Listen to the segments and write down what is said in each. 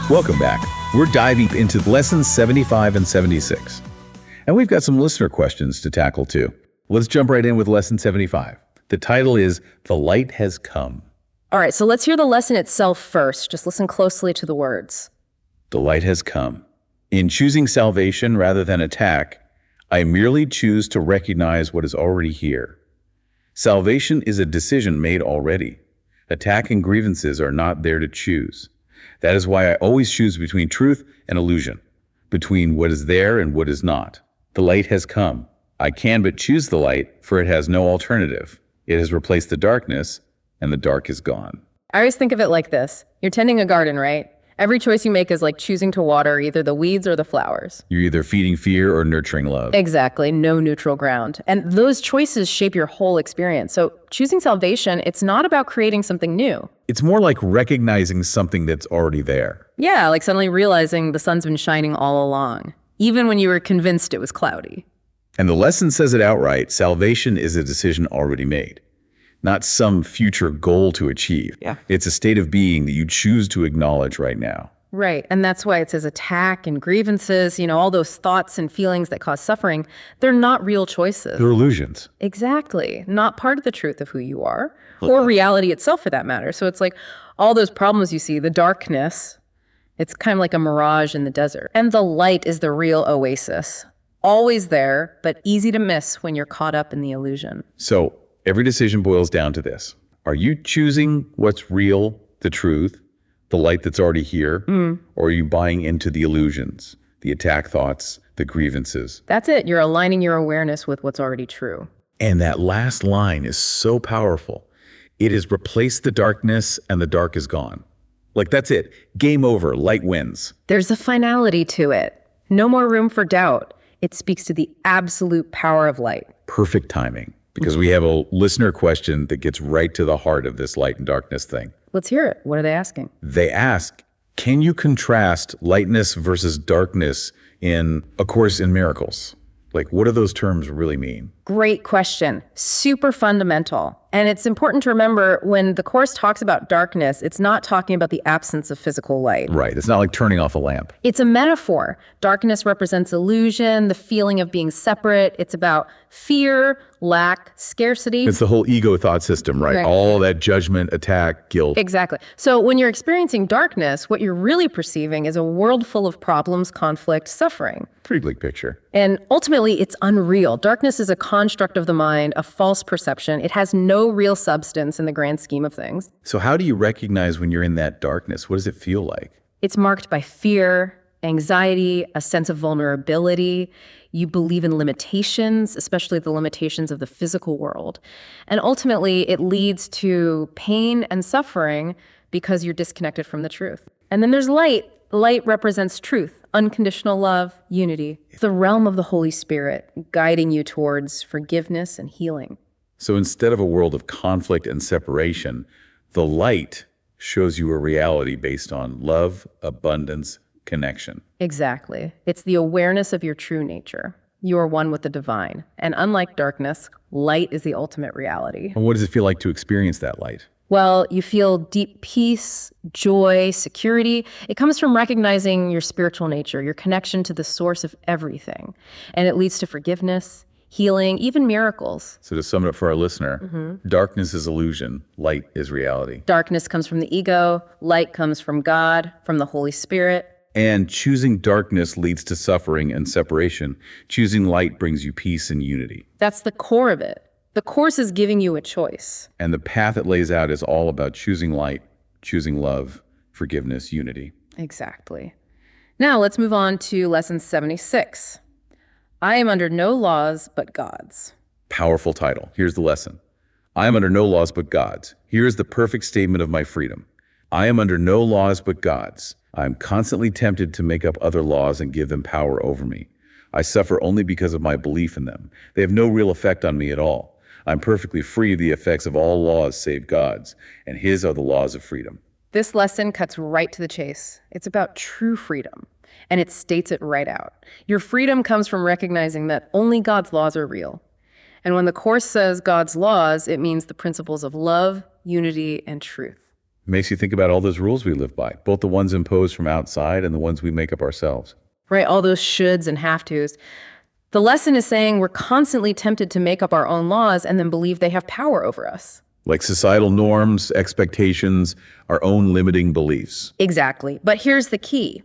Welcome back. We're diving into lessons 75 and 76. And we've got some listener questions to tackle too. Let's jump right in with lesson 75. The title is The Light Has Come. All right, so let's hear the lesson itself first. Just listen closely to the words. The light has come. In choosing salvation rather than attack, I merely choose to recognize what is already here. Salvation is a decision made already. Attack and grievances are not there to choose. That is why I always choose between truth and illusion, between what is there and what is not. The light has come. I can but choose the light, for it has no alternative. It has replaced the darkness, and the dark is gone. I always think of it like this. You're tending a garden, right? Every choice you make is like choosing to water either the weeds or the flowers. You're either feeding fear or nurturing love. Exactly, no neutral ground. And those choices shape your whole experience. So choosing salvation, it's not about creating something new. It's more like recognizing something that's already there. Yeah, like suddenly realizing the sun's been shining all along, even when you were convinced it was cloudy. And the lesson says it outright. Salvation is a decision already made, not some future goal to achieve. Yeah. It's a state of being that you choose to acknowledge right now. Right, and that's why it says attack and grievances, all those thoughts and feelings that cause suffering, they're not real choices. They're illusions. Exactly, not part of the truth of who you are, or reality itself for that matter. So it's like all those problems you see, the darkness, it's kind of like a mirage in the desert. And the light is the real oasis. Always there, but easy to miss when you're caught up in the illusion. So every decision boils down to this. Are you choosing what's real, the truth, the light that's already here, or are you buying into the illusions, the attack thoughts, the grievances? That's it. You're aligning your awareness with what's already true. And that last line is so powerful. It has replaced the darkness and the dark is gone. Like that's it. Game over. Light wins. There's a finality to it. No more room for doubt. It speaks to the absolute power of light. Perfect timing, because we have a listener question that gets right to the heart of this light and darkness thing. Let's hear it. What are they asking? They ask, can you contrast lightness versus darkness in A Course in Miracles? Like, what do those terms really mean? Great question. Super fundamental. And it's important to remember when the Course talks about darkness, it's not talking about the absence of physical light. Right. It's not like turning off a lamp. It's a metaphor. Darkness represents illusion, the feeling of being separate. It's about fear, lack, scarcity. It's the whole ego thought system, right? All that judgment, attack, guilt. Exactly. So when you're experiencing darkness, what you're really perceiving is a world full of problems, conflict, suffering. Pretty bleak picture. And ultimately, it's unreal. Darkness is a construct of the mind, a false perception. It has no real substance in the grand scheme of things. So how do you recognize when you're in that darkness? What does it feel like? It's marked by fear, anxiety, a sense of vulnerability. You believe in limitations, especially the limitations of the physical world. And ultimately, it leads to pain and suffering because you're disconnected from the truth. And then there's light. Light represents truth, unconditional love, unity. It's the realm of the Holy Spirit, guiding you towards forgiveness and healing. So instead of a world of conflict and separation, the light shows you a reality based on love, abundance, connection. Exactly. It's the awareness of your true nature. You are one with the divine. And unlike darkness, light is the ultimate reality. And what does it feel like to experience that light? Well, you feel deep peace, joy, security. It comes from recognizing your spiritual nature, your connection to the source of everything. And it leads to forgiveness, healing, even miracles. So to sum it up for our listener, darkness is illusion, light is reality. Darkness comes from the ego, light comes from God, from the Holy Spirit. And choosing darkness leads to suffering and separation. Choosing light brings you peace and unity. That's the core of it. The Course is giving you a choice. And the path it lays out is all about choosing light, choosing love, forgiveness, unity. Exactly. Now let's move on to lesson 76. I am under no laws but God's. Powerful title. Here's the lesson. I am under no laws but God's. Here is the perfect statement of my freedom. I am under no laws but God's. I am constantly tempted to make up other laws and give them power over me. I suffer only because of my belief in them. They have no real effect on me at all. I'm perfectly free of the effects of all laws save God's, and His are the laws of freedom. This lesson cuts right to the chase. It's about true freedom, and it states it right out. Your freedom comes from recognizing that only God's laws are real. And when the Course says God's laws, it means the principles of love, unity, and truth. Makes you think about all those rules we live by, both the ones imposed from outside and the ones we make up ourselves. Right? All those shoulds and have tos. The lesson is saying we're constantly tempted to make up our own laws and then believe they have power over us. Like societal norms, expectations, our own limiting beliefs. Exactly. But here's the key.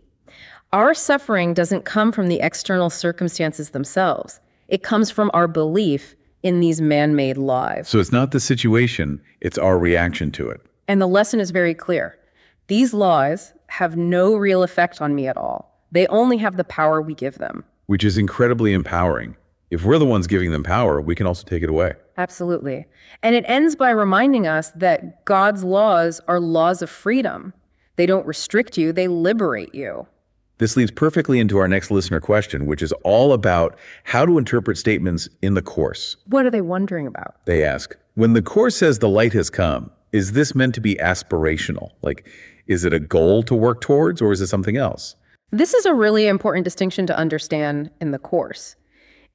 Our suffering doesn't come from the external circumstances themselves. It comes from our belief in these man-made laws. So it's not the situation, it's our reaction to it. And the lesson is very clear. These laws have no real effect on me at all. They only have the power we give them. Which is incredibly empowering. If we're the ones giving them power, we can also take it away. Absolutely. And it ends by reminding us that God's laws are laws of freedom. They don't restrict you, they liberate you. This leads perfectly into our next listener question, which is all about how to interpret statements in the Course. What are they wondering about? They ask, when the Course says the light has come, is this meant to be aspirational? Like, is it a goal to work towards, or is it something else? This is a really important distinction to understand in the Course.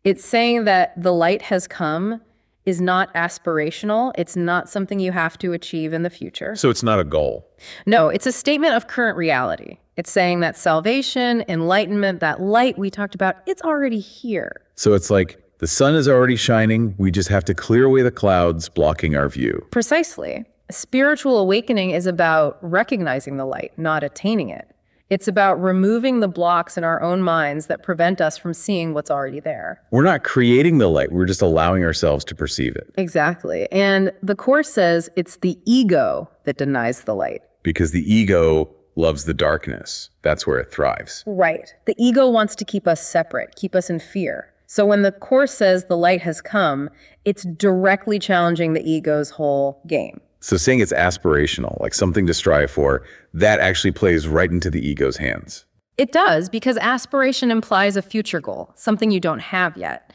It's saying that the light has come is not aspirational. It's not something you have to achieve in the future. So it's not a goal. No, it's a statement of current reality. It's saying that salvation, enlightenment, that light we talked about, it's already here. So it's like the sun is already shining. We just have to clear away the clouds blocking our view. Precisely. Spiritual awakening is about recognizing the light, not attaining it. It's about removing the blocks in our own minds that prevent us from seeing what's already there. We're not creating the light. We're just allowing ourselves to perceive it. Exactly. And the Course says it's the ego that denies the light. Because the ego loves the darkness. That's where it thrives. Right. The ego wants to keep us separate, keep us in fear. So when the Course says the light has come, it's directly challenging the ego's whole game. So saying it's aspirational, like something to strive for, that actually plays right into the ego's hands. It does, because aspiration implies a future goal, something you don't have yet.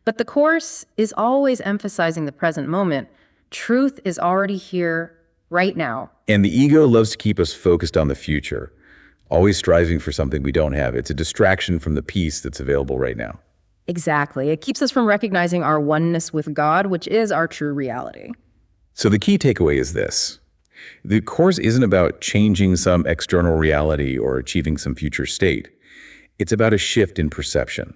But the Course is always emphasizing the present moment. Truth is already here right now. And the ego loves to keep us focused on the future, always striving for something we don't have. It's a distraction from the peace that's available right now. Exactly. It keeps us from recognizing our oneness with God, which is our true reality. So the key takeaway is this. The Course isn't about changing some external reality or achieving some future state. It's about a shift in perception.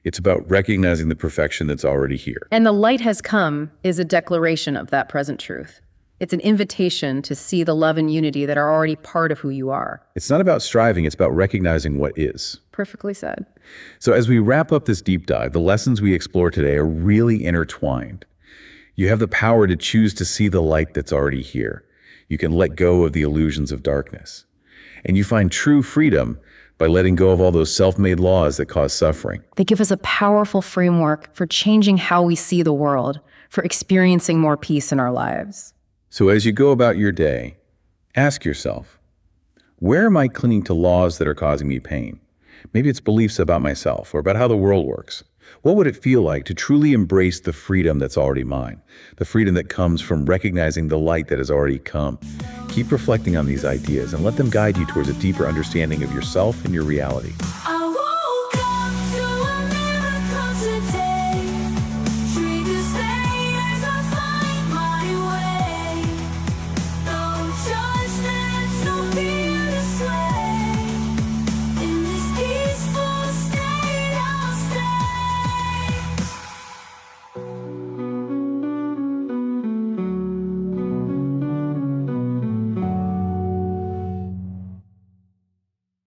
It's about recognizing the perfection that's already here. And the light has come is a declaration of that present truth. It's an invitation to see the love and unity that are already part of who you are. It's not about striving, it's about recognizing what is. Perfectly said. So as we wrap up this deep dive, the lessons we explore today are really intertwined. You have the power to choose to see the light that's already here. You can let go of the illusions of darkness. And you find true freedom by letting go of all those self-made laws that cause suffering. They give us a powerful framework for changing how we see the world, for experiencing more peace in our lives. So as you go about your day, ask yourself, where am I clinging to laws that are causing me pain? Maybe it's beliefs about myself or about how the world works. What would it feel like to truly embrace the freedom that's already mine? The freedom that comes from recognizing the light that has already come. Keep reflecting on these ideas and let them guide you towards a deeper understanding of yourself and your reality.